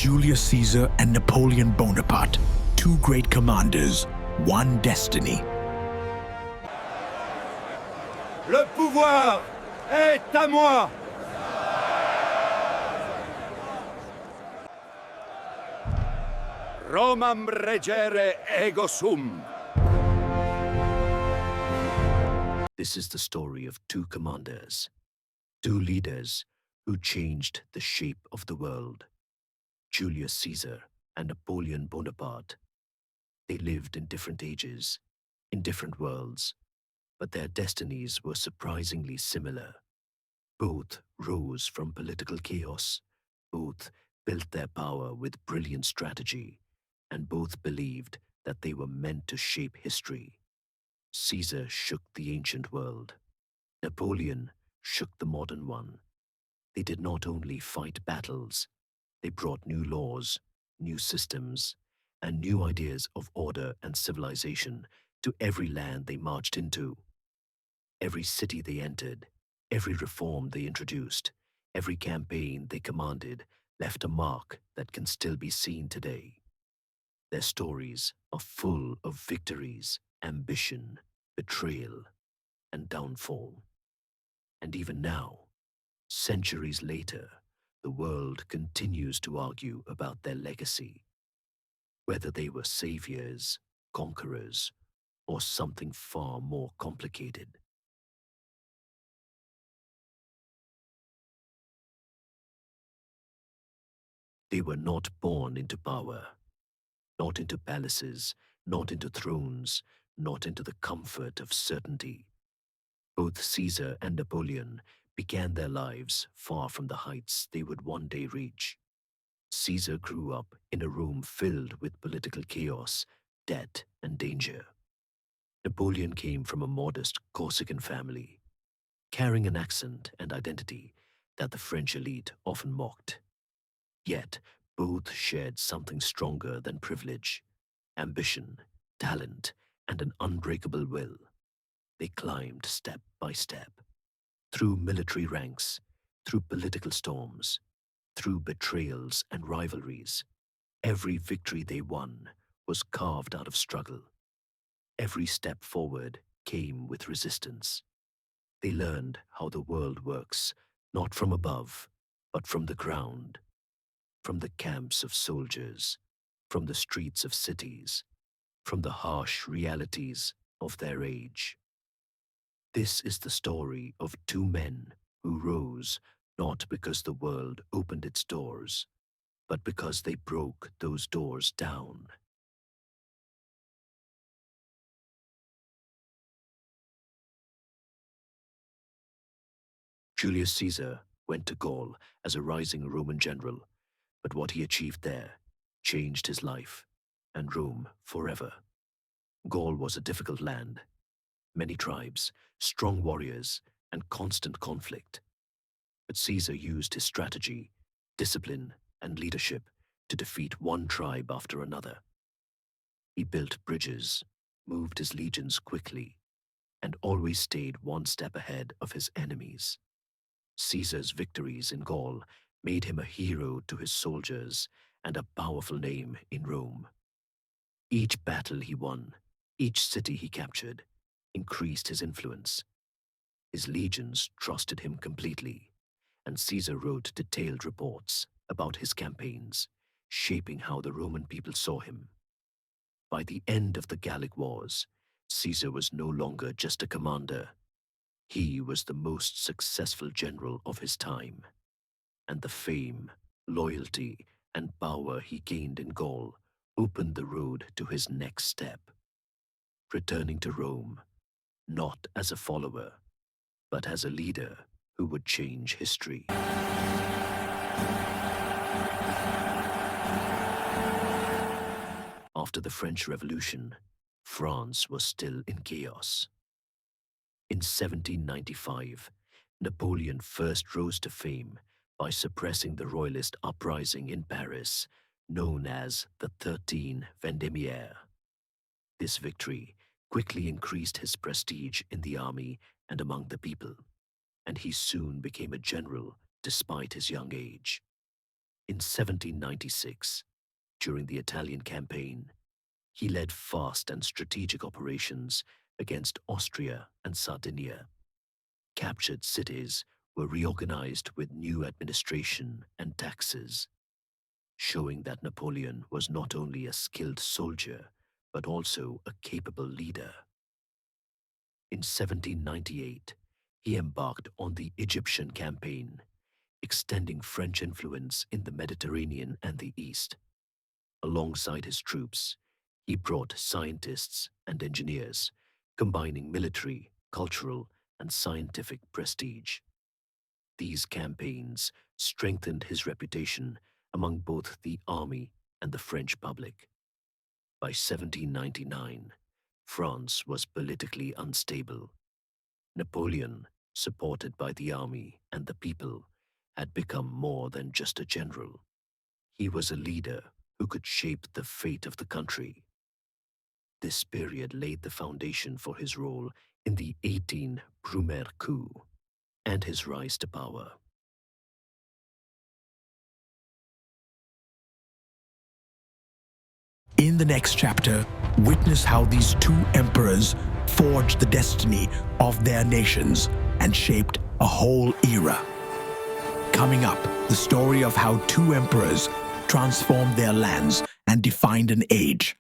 Julius Caesar and Napoleon Bonaparte, two great commanders, one destiny. Le pouvoir est à moi! Romam regere ego sum. This is the story of two commanders, two leaders who changed the shape of the world. Julius Caesar and Napoleon Bonaparte. They lived in different ages, in different worlds, but their destinies were surprisingly similar. Both rose from political chaos, both built their power with brilliant strategy, and both believed that they were meant to shape history. Caesar shook the ancient world. Napoleon shook the modern one. They did not only fight battles, they brought new laws, new systems, and new ideas of order and civilization to every land they marched into. Every city they entered, every reform they introduced, every campaign they commanded left a mark that can still be seen today. Their stories are full of victories, ambition, betrayal, and downfall. And even now, centuries later, the world continues to argue about their legacy, whether they were saviors, conquerors, or something far more complicated. They were not born into power, not into palaces, not into thrones, not into the comfort of certainty. Both Caesar and Napoleon began their lives far from the heights they would one day reach. Caesar grew up in a Rome filled with political chaos, debt, and danger. Napoleon came from a modest Corsican family, carrying an accent and identity that the French elite often mocked. Yet, both shared something stronger than privilege: ambition, talent, and an unbreakable will. They climbed step by step, through military ranks, through political storms, through betrayals and rivalries. Every victory they won was carved out of struggle. Every step forward came with resistance. They learned how the world works, not from above, but from the ground, from the camps of soldiers, from the streets of cities, from the harsh realities of their age. This is the story of two men who rose not because the world opened its doors, but because they broke those doors down. Julius Caesar went to Gaul as a rising Roman general, but what he achieved there changed his life and Rome forever. Gaul was a difficult land, many tribes, strong warriors, and constant conflict. But Caesar used his strategy, discipline, and leadership to defeat one tribe after another. He built bridges, moved his legions quickly, and always stayed one step ahead of his enemies. Caesar's victories in Gaul made him a hero to his soldiers and a powerful name in Rome. Each battle he won, each city he captured, increased his influence. His legions trusted him completely, and Caesar wrote detailed reports about his campaigns, shaping how the Roman people saw him. By the end of the Gallic Wars, Caesar was no longer just a commander. He was the most successful general of his time, and the fame, loyalty, and power he gained in Gaul opened the road to his next step, returning to Rome, not as a follower, but as a leader who would change history. After the French Revolution, France was still in chaos. In 1795, Napoleon first rose to fame by suppressing the royalist uprising in Paris, known as the 13 Vendémiaires. This victory quickly increased his prestige in the army and among the people, and he soon became a general despite his young age. In 1796, during the Italian campaign, he led fast and strategic operations against Austria and Sardinia. Captured cities were reorganized with new administration and taxes, showing that Napoleon was not only a skilled soldier, but also a capable leader. In 1798, he embarked on the Egyptian campaign, extending French influence in the Mediterranean and the East. Alongside his troops, he brought scientists and engineers, combining military, cultural, and scientific prestige. These campaigns strengthened his reputation among both the army and the French public. By 1799, France was politically unstable. Napoleon, supported by the army and the people, had become more than just a general. He was a leader who could shape the fate of the country. This period laid the foundation for his role in the 18 Brumaire coup and his rise to power. In the next chapter, witness how these two emperors forged the destiny of their nations and shaped a whole era. Coming up, the story of how two emperors transformed their lands and defined an age.